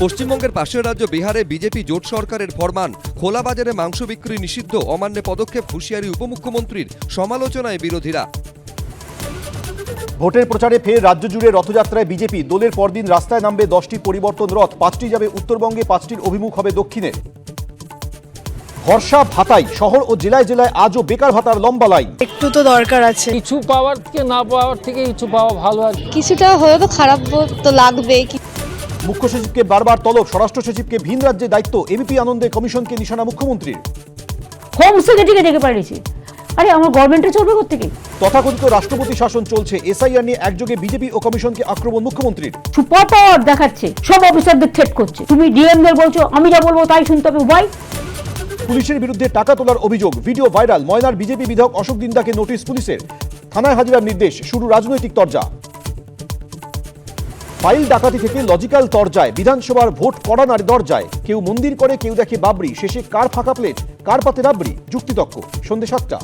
পশ্চিমবঙ্গের পাশের রাজ্য বিহারে বিজেপি জোট সরকারের ফরমান, খোলা বাজারে মাংস বিক্রি নিষিদ্ধ, অমান্যে পদক্ষেপ, হুঁশিয়ারি উপমুখ্যমন্ত্রীর, সমালোচনায় বিরোধীরা। ভোটের প্রচারে ফের রাজ্য জুড়ে রথযাত্রায় বিজেপি। দোলের পরদিন রাস্তায় নামবে 10টি পরিবর্তন রথ, 5টি যাবে উত্তরবঙ্গে, 5টির অভিমুখ হবে দক্ষিণে। ভরসা ভাতাই, শহর ও জেলায় জেলায় আজও বেকার ভাতার লম্বা লাইন। একটু তো দরকার আছে, কিছু পাওয়ার থেকে না পাওয়ার থেকে কিছু পাওয়া ভালো। আর কিছুটা হয়ে তো খারাপ তো লাগবে। মুখ্য সচিবকে বারবার তলব, স্বরাষ্ট্র সচিবকে ভিন রাজ্যে দায়িত্ব, এবিপি আনন্দে কমিশনকে নিশানা মুখ্যমন্ত্রীর। হোম সেক্রেটারিকে ডেকে পাঠিয়েছে। আরে আমার গভর্নমেন্টে চলবে কোত্থেকে? তথাকথিত রাষ্ট্রপতি শাসন চলছে, এসআইআর নিয়ে একযোগে বিজেপি ও কমিশনকে আক্রমণ মুখ্যমন্ত্রীর। সুপার পাওয়ার দেখাচ্ছে, সব অফিসারদের থ্রেট করছে। তুমি ডিএমদের বলছো, আমি যা বলবো তাই শুনতে হবে। ওয়াই? পুলিশের বিরুদ্ধে টাকা তোলার অভিযোগ, ভিডিও ভাইরাল। ময়নার বিজেপি বিধায়ক অশোক দিন্দাকে নোটিশ পুলিশের, থানায় হাজিরার নির্দেশ, শুরু রাজনৈতিক তরজা। ফাইল ডাকাতি থেকে লজিক্যাল তরজায়, বিধানসভার ভোট কড়ানার দরজায়। কেউ মন্দির করে, কেউ দেখে বাবরি, শেষে কার ফাঁকা প্লেট, কার পাতে রাবড়ি, যুক্তিতক্ক। সন্ধ্যে 7টা।